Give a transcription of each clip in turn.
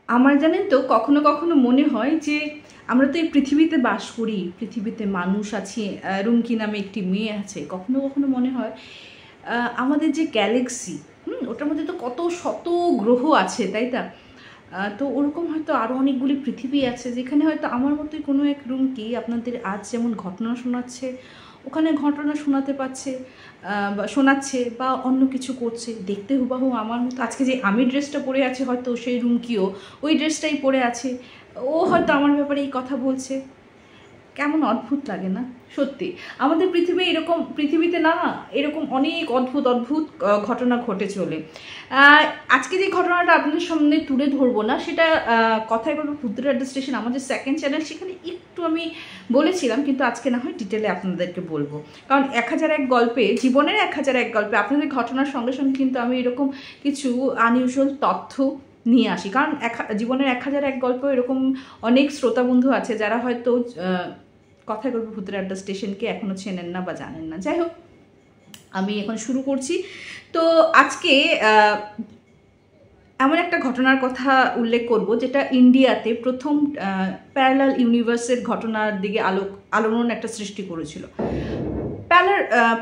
আমার জানেন তো কখনো কখনো মনে হয় যে আমরা তো এই পৃথিবীতে বাস করি, পৃথিবীতে মানুষ আছে, রুমকি নামে একটি মেয়ে আছে। কখনো কখনো মনে হয় আমাদের যে গ্যালাক্সি, ওটার মধ্যে তো কত শত গ্রহ আছে, তাই না? তো ওরকম হয়তো আরও অনেকগুলি পৃথিবী আছে যেখানে হয়তো আমার মতোই কোনো এক রুমকি আপনাদের আজ যেমন ঘটনা শোনাচ্ছে, ওখানে ঘটনা শোনাতে পারছে বা শোনাচ্ছে বা অন্য কিছু করছে, দেখতে হুবাহু আমার মতো। আজকে যে আমি ড্রেসটা পরে আছি হয়তো সেই রুমকিও ওই ড্রেসটাই পরে আছে, ও হয়তো আমার ব্যাপারে এই কথা বলছে। কেমন অদ্ভুত লাগে না? সত্যি আমাদের পৃথিবীতে না এরকম অনেক অদ্ভুত অদ্ভুত ঘটনা ঘটে চলে। আজকে যে ঘটনাটা আপনাদের সামনে তুলে ধরবো না, সেটা কথায় বলবো ভূতের আড্ডা স্টেশন, আমাদের সেকেন্ড চ্যানেল, সেখানে একটু আমি বলেছিলাম, কিন্তু আজকে না হয় ডিটেলে আপনাদেরকে বলবো। কারণ 1001 গল্পে, জীবনের 1001 গল্পে আপনাদের ঘটনার সঙ্গে সঙ্গে কিন্তু আমি এরকম কিছু আনইউজুয়াল তথ্য নিয়ে আসি। কারণ জীবনের 1001 গল্প এরকম অনেক শ্রোতা বন্ধু আছে যারা হয়তো কথায় বলবো ভূতের আড্ডা স্টেশনকে এখনও চেনেন না বা জানেন না। যাই হোক, আমি এখন শুরু করছি। তো আজকে এমন একটা ঘটনার কথা উল্লেখ করব যেটা ইন্ডিয়াতে প্রথম প্যারালাল ইউনিভার্সের ঘটনার দিকে আলোড়ন একটা সৃষ্টি করেছিল।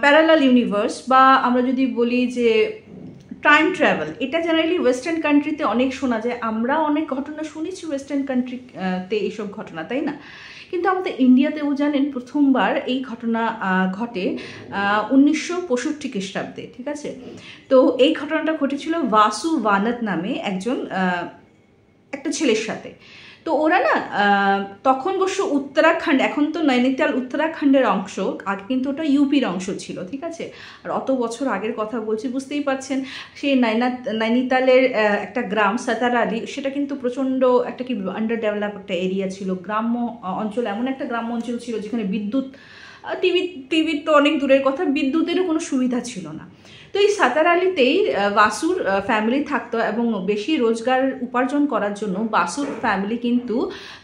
প্যারালাল ইউনিভার্স, বা আমরা যদি বলি যে টাইম ট্রাভেল, এটা জেনারেলি ওয়েস্টার্ন কান্ট্রিতে অনেক শোনা যায়। আমরা অনেক ঘটনা শুনেছি ওয়েস্টার্ন কান্ট্রিতে এইসব ঘটনা, তাই না? কিন্তু আমাদের ইন্ডিয়াতেও জানেন প্রথমবার এই ঘটনা ঘটে 1965 খ্রিস্টাব্দে, ঠিক আছে? তো এই ঘটনাটা ঘটেছিল বাসু ভানাত নামে একটা ছেলের সাথে। তো ওরা না তখন অবশ্য উত্তরাখণ্ড, এখন তো নৈনিতাল উত্তরাখণ্ডের অংশ, আগে কিন্তু ওটা ইউপির অংশ ছিল, ঠিক আছে? আর অত বছর আগের কথা বলছি, বুঝতেই পারছেন। সেই নৈনিতালের একটা গ্রাম সাতারালি, সেটা কিন্তু প্রচণ্ড একটা কি আন্ডার ডেভেলপ একটা এরিয়া ছিল, গ্রাম্য অঞ্চল, এমন একটা গ্রাম্য অঞ্চল ছিল যেখানে বিদ্যুৎ, টিভির তো অনেক দূরের কথা, বিদ্যুতেরও কোনো সুবিধা ছিল না। তো এই সাতারালিতেই বাসুর ফ্যামিলি থাকতো, এবং বেশি রোজগার উপার্জন করার জন্য বাসুর ফ্যামিলি কিন্তু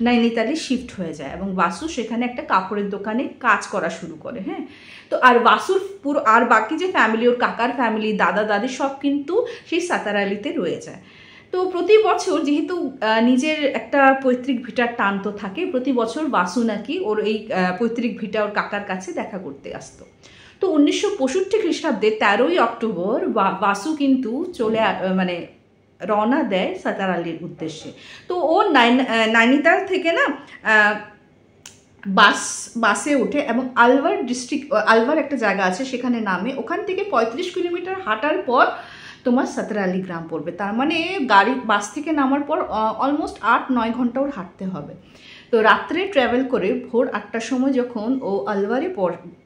নৈনিতালে শিফট হয়ে যায়, এবং বাসু সেখানে একটা কাপড়ের দোকানে কাজ করা শুরু করে। হ্যাঁ, তো আর বাসুর আর বাকি যে ফ্যামিলি, ওর কাকার ফ্যামিলি, দাদা দাদি, সব কিন্তু সেই সাতারালিতে রয়ে যায়। তো প্রতি বছর যেহেতু নিজের একটা পৈতৃক ভিটার টান তো থাকে, প্রতি বছর বাসু নাকি ওর এই পৈতৃক ভিটা ওর কাকার কাছে দেখা করতে আসতো। তো 1965 খ্রিস্টাব্দে 13ই অক্টোবর বাসু কিন্তু রওনা দেয় সাতারালির উদ্দেশ্যে। তো ও নৈনিতাল থেকে না বাসে ওঠে এবং আলওয়ার একটা জায়গা আছে সেখানে নামে। ওখান থেকে 35 কিলোমিটার হাঁটার পর তোমার সাতারালি গ্রাম পড়বে। তার মানে বাস থেকে নামার পর অলমোস্ট 8-9 ঘন্টা ওর হাঁটতে হবে। তো রাত্রে ট্রাভেল করে ভোর 8টার সময় যখন ও আলওয়ারে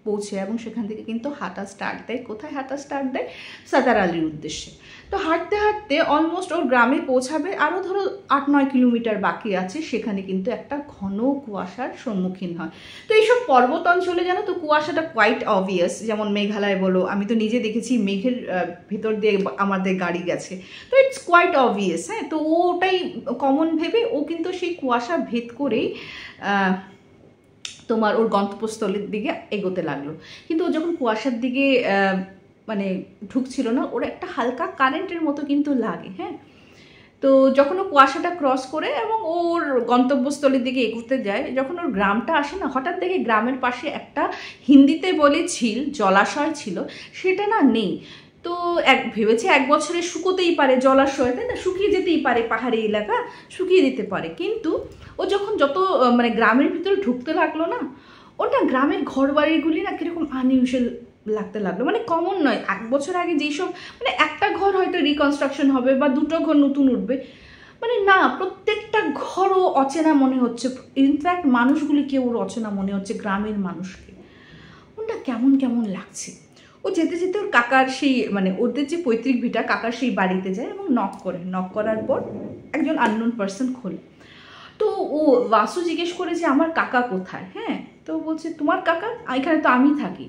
পৌঁছে, এবং সেখান থেকে কিন্তু হাঁটা স্টার্ট দেয়। কোথায় হাঁটা স্টার্ট দেয়? সাতারালির উদ্দেশ্যে। তো হাঁটতে হাঁটতে অলমোস্ট ওর গ্রামে পৌঁছাবে, আরও ধরো 8-9 কিলোমিটার বাকি আছে, সেখানে কিন্তু একটা ঘন কুয়াশার সম্মুখীন হয়। তো এইসব পর্বত অঞ্চলে জানো তো কুয়াশাটা কোয়াইট অবভিয়াস, যেমন মেঘালয় বলো, আমি তো নিজে দেখেছি মেঘের ভিতর দিয়ে আমাদের গাড়ি গেছে, তো ইটস কোয়াইট অবভিয়াস। হ্যাঁ, তো ওটাই কমন ভেবে ও কিন্তু সেই কুয়াশা ভেদ করেই তোমার ওর গন্তব্যস্থলের দিকে এগোতে লাগলো। কিন্তু ও যখন কুয়াশার দিকে ঢুকছিল না, ওর একটা হালকা কারেন্টের মতো কিন্তু লাগে। হ্যাঁ, তো যখন ও কুয়াশাটা ক্রস করে এবং ওর গন্তব্যস্থলের দিকে এগোতে যায়, যখন ওর গ্রামটা আসে না, হঠাৎ দেখে গ্রামের পাশে একটা হিন্দিতে বলে জলাশয় ছিল, সেটা না নেই। তো ভেবেছে 1 বছরে শুকোতেই পারে জলাশয়, তাই না? শুকিয়ে যেতেই পারে, পাহাড়ি এলাকা শুকিয়ে দিতে পারে। কিন্তু ও যখন গ্রামের ভিতরে ঢুকতে লাগলো না, ওটা গ্রামের ঘর বাড়িগুলি না কিরকম আনইউজুয়াল লাগতে লাগলো। কমন নয়। 1 বছর আগে যেসব একটা ঘর হয়তো রিকনস্ট্রাকশন হবে বা 2টো ঘর নতুন উঠবে, না, প্রত্যেকটা ঘরও অচেনা মনে হচ্ছে। ইনফ্যাক্ট মানুষগুলিকে ওর অচেনা মনে হচ্ছে, গ্রামের মানুষকে। ওটা কেমন কেমন লাগছে। ও যেতে যেতে ওর কাকার সেই ওদের যে পৈতৃক ভিটা, কাকার সেই বাড়িতে যায় এবং নক করার পর একজন আননোন পার্সন খোলে। তো ও বাসু জিজ্ঞেস করে যে আমার কাকা কোথায়? হ্যাঁ, তো বলছে তোমার কাকা? এখানে তো আমি থাকি।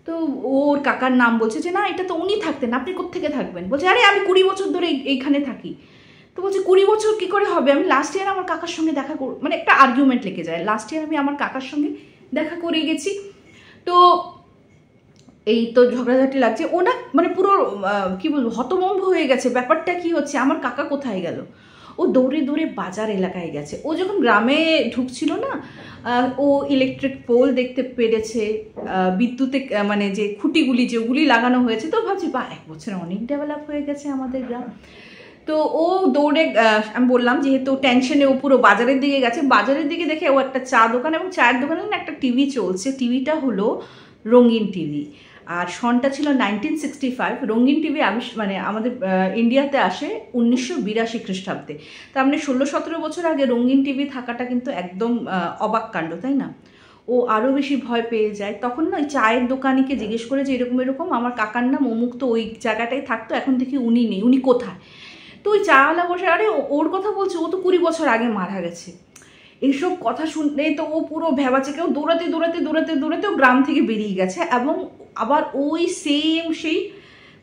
তো ওর কাকার নাম বলছে যে না, এটা তো উনি থাকতেন, আপনি কোত্থেকে থাকবেন? বলছে আরে আমি 20 বছর ধরে এইখানে থাকি। তো বলছে 20 বছর কী করে হবে? আমি লাস্ট ইয়ার আমার কাকার সঙ্গে দেখা একটা আর্গুমেন্ট লেগে যায়, লাস্ট ইয়ার আমি আমার কাকার সঙ্গে দেখা করে গেছি। তো এই তো ঝগড়াঝাটি লাগছে, ও না পুরো কি বলবো, হতভম্ব হয়ে গেছে, ব্যাপারটা কি হচ্ছে, আমার কাকা কোথায় গেল? ও দৌড়ে দৌড়ে বাজার এলাকায় গেছে। ও যখন গ্রামে ঢুকছিল না, ও ইলেকট্রিক পোল দেখতে পেরেছে, বিদ্যুতে মানে যে খুঁটিগুলি যেগুলি লাগানো হয়েছে, তো ভাবছি বা 1 বছরে অনেক ডেভেলপ হয়ে গেছে আমাদের গ্রাম। তো ও দৌড়ে, আমি বললাম যেহেতু টেনশনে ও পুরো বাজারের দিকে গেছে, বাজারের দিকে দেখে ও একটা চা দোকান, এবং চায়ের দোকানে না একটা টিভি চলছে, টিভিটা হলো রঙিন টিভি। আর সনটা ছিল 1965। রঙিন টিভি মানে আমাদের ইন্ডিয়াতে আসে 1982 খ্রিস্টাব্দে। তার মানে 16-17 বছর আগে রঙিন টিভি থাকাটা কিন্তু একদম অবাক কাণ্ড, তাই না? ও আরও বেশি ভয় পেয়ে যায়। তখন না ওই চায়ের দোকানিকে জিজ্ঞেস করে যে এরকম এরকম আমার কাকার নাম অমুক, তো ওই জায়গাটাই থাকতো, এখন দেখি উনি নেই, উনি কোথায়? তো ওই চাওয়ালা বসে, আরে ওর কথা বলছে, ও তো 20 বছর আগে মারা গেছে। এইসব কথা শুনলেই তো ও পুরো ভেবাচ্ছে, কেউ দৌড়াতে দৌড়াতে দৌড়াতে দৌড়াতে ও গ্রাম থেকে বেরিয়ে গেছে, এবং আবার ওই সেম সেই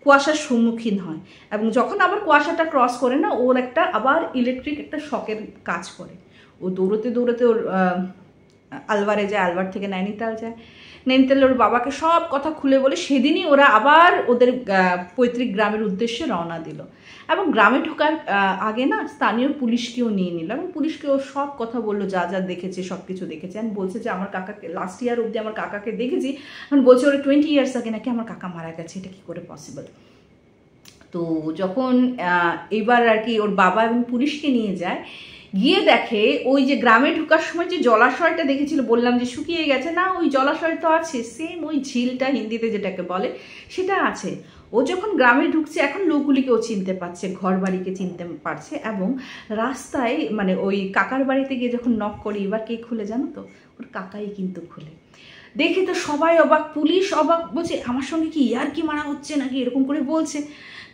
কুয়াশার সম্মুখীন হয়। এবং যখন আবার কুয়াশাটা ক্রস করে না, ওর একটা আবার ইলেকট্রিক একটা শকের কাজ করে। ও দৌড়াতে দৌড়াতে ওর আলওয়ারে যায়, আলওয়ার থেকে নৈনিতাল যায়, নৈনিতালে ওর বাবাকে সব কথা খুলে বলে সেদিনই ওরা আবার ওদের পৈতৃক গ্রামের উদ্দেশ্যে রওনা দিল। এবং গ্রামে ঢোকার আগে না স্থানীয় পুলিশকেও নিয়ে নিল, এবং পুলিশকেও সব কথা বললো, যা যা দেখেছে সব কিছু দেখেছে। আমি বলছে যে আমার কাকাকে লাস্ট ইয়ার অবধি আমার কাকাকে দেখেছি, এখন বলছে ওরা 20 ইয়ার্স আগে নাকি আমার কাকা মারা গেছে, এটা কী করে পসিবল? তো যখন এবার আর কি ওর বাবা এবং পুলিশকে নিয়ে যায়, গিয়ে দেখে ওই যে গ্রামে ঢোকার সময় যে জলাশয়টা দেখেছিল, বললাম যে শুকিয়ে গেছে, না ওই জলাশয় তো আছে, সেম ওই ঝিলটা হিন্দিতে যেটাকে বলে সেটা আছে। ও যখন গ্রামে ঢুকছে, এখন লোকগুলিকেও চিনতে পারছে, ঘর বাড়িকে চিনতে পারছে, এবং রাস্তায় মানে ওই কাকার বাড়িতে গিয়ে যখন নক করি, এবার কে খুলে জানো তো? ওর কাকাই কিন্তু খুলে। দেখে তো সবাই অবাক, পুলিশ অবাক, বলছে আমার সঙ্গে কি ইয়ার কি মারা হচ্ছে নাকি, এরকম করে বলছে।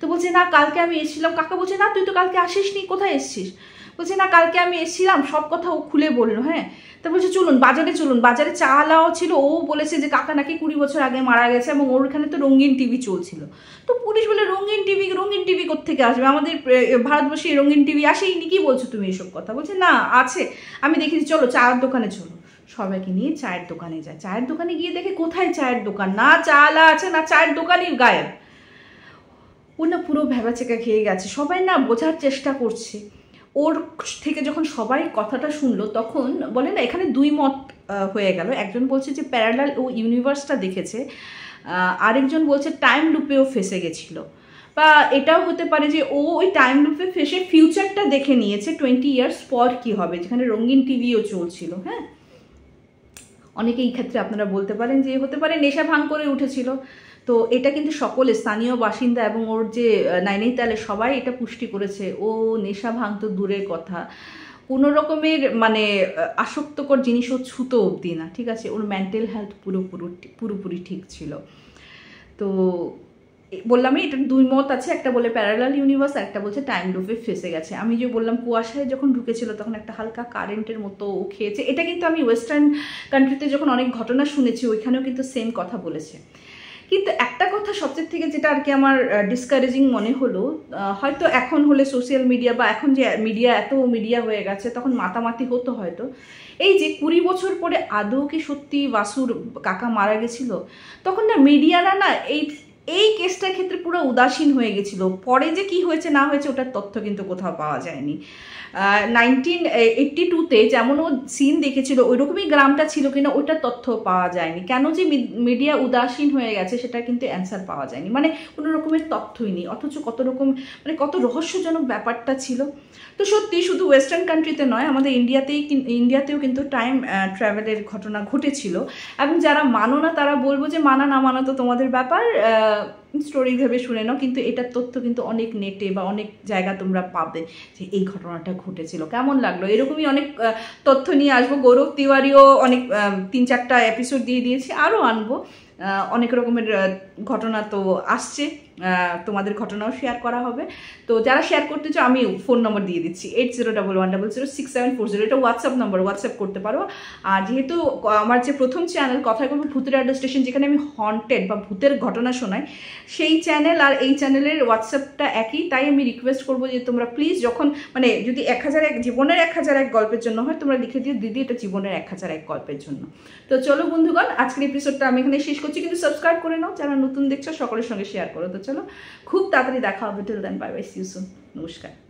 তো বলছে না কালকে আমি এসেছিলাম। কাকা বলছে না তুই তো কালকে আসিসনি, কোথায় এসছিস? বলছে না কালকে আমি এসেছিলাম, সব কথা ও খুলে বললো। হ্যাঁ, তা বলছে চলুন বাজারে চলুন, বাজারে চালাও ছিল, ও বলেছে যে কাকা নাকি 20 বছর আগে মারা গেছে, এবং ওর এখানে তো রঙিন টিভি চলছিল। তো পুলিশ বলে রঙিন টিভি কোত্থেকে আসবে, আমাদের ভারতবর্ষে রঙিন টিভি আসেইনি, কি বলছো তুমি এসব কথা? বলছে না আছে, আমি দেখেছি, চলো চায়ের দোকানে চলো। সবাইকে নিয়ে চায়ের দোকানে যায়। চায়ের দোকানে গিয়ে দেখে কোথায় চায়ের দোকান, না চালা আছে না চায়ের দোকানই গায়েব। ও না পুরো ভেবাচেকা খেয়ে গেছে। সবাই না বোঝার চেষ্টা করছে। ওর থেকে যখন সবাই কথাটা শুনলো, তখন বলে না এখানে 2 মত হয়ে গেল। একজন বলছে যে প্যারালাল ও ইউনিভার্সটা দেখেছে, আরেকজন বলছে টাইম লুপেও ফেসে গেছিলো, বা এটাও হতে পারে যে ও ওই টাইম লুপে ফেসে ফিউচারটা দেখে নিয়েছে 20 ইয়ার্স পর কী হবে, যেখানে রঙিন টিভিও চলছিল। হ্যাঁ, অনেকে এই ক্ষেত্রে আপনারা বলতে পারেন যে হতে পারে নেশা ভাঙ করে উঠেছিল। তো এটা কিন্তু সকলে স্থানীয় বাসিন্দা এবং ওর যে নৈনিতালে সবাই এটা পুষ্টি করেছে, ও নেশা ভাঙ তো দূরের কথা, কোনো রকমের মানে আসক্তকর জিনিসও ছুতো অবধি না, ঠিক আছে? ওর মেন্টাল হেলথ পুরোপুরি ঠিক ছিল। তো বললামই এটা 2 মত আছে, একটা বলে প্যারালাল ইউনিভার্স, একটা বলছে টাইম লুপে ফেসে গেছে। আমি যে বললাম কুয়াশায় যখন ঢুকেছিল তখন একটা হালকা কারেন্টের মতো খেয়েছে, এটা কিন্তু আমি ওয়েস্টার্ন কান্ট্রিতে যখন অনেক ঘটনা শুনেছি ওইখানেও কিন্তু সেম কথা বলেছে। কিন্তু একটা কথা সবচেয়ে থেকে যেটা আর কি আমার ডিসকারেজিং মনে হলো, হয়তো এখন হলে সোশ্যাল মিডিয়া বা এখন যে এত মিডিয়া হয়ে গেছে, তখন মাতামাতি হতো হয়তো, এই যে 20 বছর পরে আদৌ কি সত্যি বাসুর কাকা মারা গেছিল, তখন না মিডিয়ারা না এই কেসটার ক্ষেত্রে পুরো উদাসীন হয়ে গেছিল। পরে যে কি হয়েছে না হয়েছে ওটার তথ্য কিন্তু কোথাও পাওয়া যায়নি। 1982-তে যেমন ও সিন দেখেছিল ওইরকমই গ্রামটা ছিল কিনা ওইটার তথ্য পাওয়া যায়নি। কেন যে মিডিয়া উদাসীন হয়ে গেছে সেটা কিন্তু অ্যান্সার পাওয়া যায়নি, মানে কোনো রকমের তথ্যই নেই, অথচ কত রকম মানে কত রহস্যজনক ব্যাপারটা ছিল। তো সত্যি শুধু ওয়েস্টার্ন কান্ট্রিতে নয়, আমাদের ইন্ডিয়াতেও কিন্তু টাইম ট্রাভেলের ঘটনা ঘটেছিল। এবং যারা মানো না তারা বলবো যে মানা না মানা তো তোমাদের ব্যাপার, স্টোরি ভেবে শুনে নাও, কিন্তু এটার তথ্য কিন্তু অনেক নেটে বা অনেক জায়গা তোমরা পাবে যে এই ঘটনাটা ঘটেছিল। কেমন লাগলো? এরকমই অনেক তথ্য নিয়ে আসবো। গৌরব তিওয়ারিও অনেক 3-4টা এপিসোড দিয়ে দিয়েছি, আরও আনবো। অনেক রকমের ঘটনা তো আসছে, তোমাদের ঘটনাও শেয়ার করা হবে। তো যারা শেয়ার করতে চাও আমি ফোন নম্বর দিয়ে দিচ্ছি 8011006740, এটা হোয়াটসঅ্যাপ নম্বর, হোয়াটসঅ্যাপ করতে পারো। আর যেহেতু আমার যে প্রথম চ্যানেল কথায় বলবো ভূতের রেডিও স্টেশন, যেখানে আমি হন্টেড বা ভূতের ঘটনা শোনাই, সেই চ্যানেল আর এই চ্যানেলের হোয়াটসঅ্যাপটা একই, তাই আমি রিকোয়েস্ট করবো যে তোমরা প্লিজ যখন মানে যদি 1001 জীবনের 1001 গল্পের জন্য হয় তোমরা লিখে দিও দিদি এটা জীবনের 1001 গল্পের জন্য। তো চলো বন্ধুগণ, আজকের এপিসোডটা আমি এখানে শেষ করছি, কিন্তু সাবস্ক্রাইব করে নাও যারা নতুন দেখছো, সকলের সঙ্গে শেয়ার করো। তো চলো খুব তাড়াতাড়ি দেখা হবে, till then bye bye, see you soon, নমস্কার।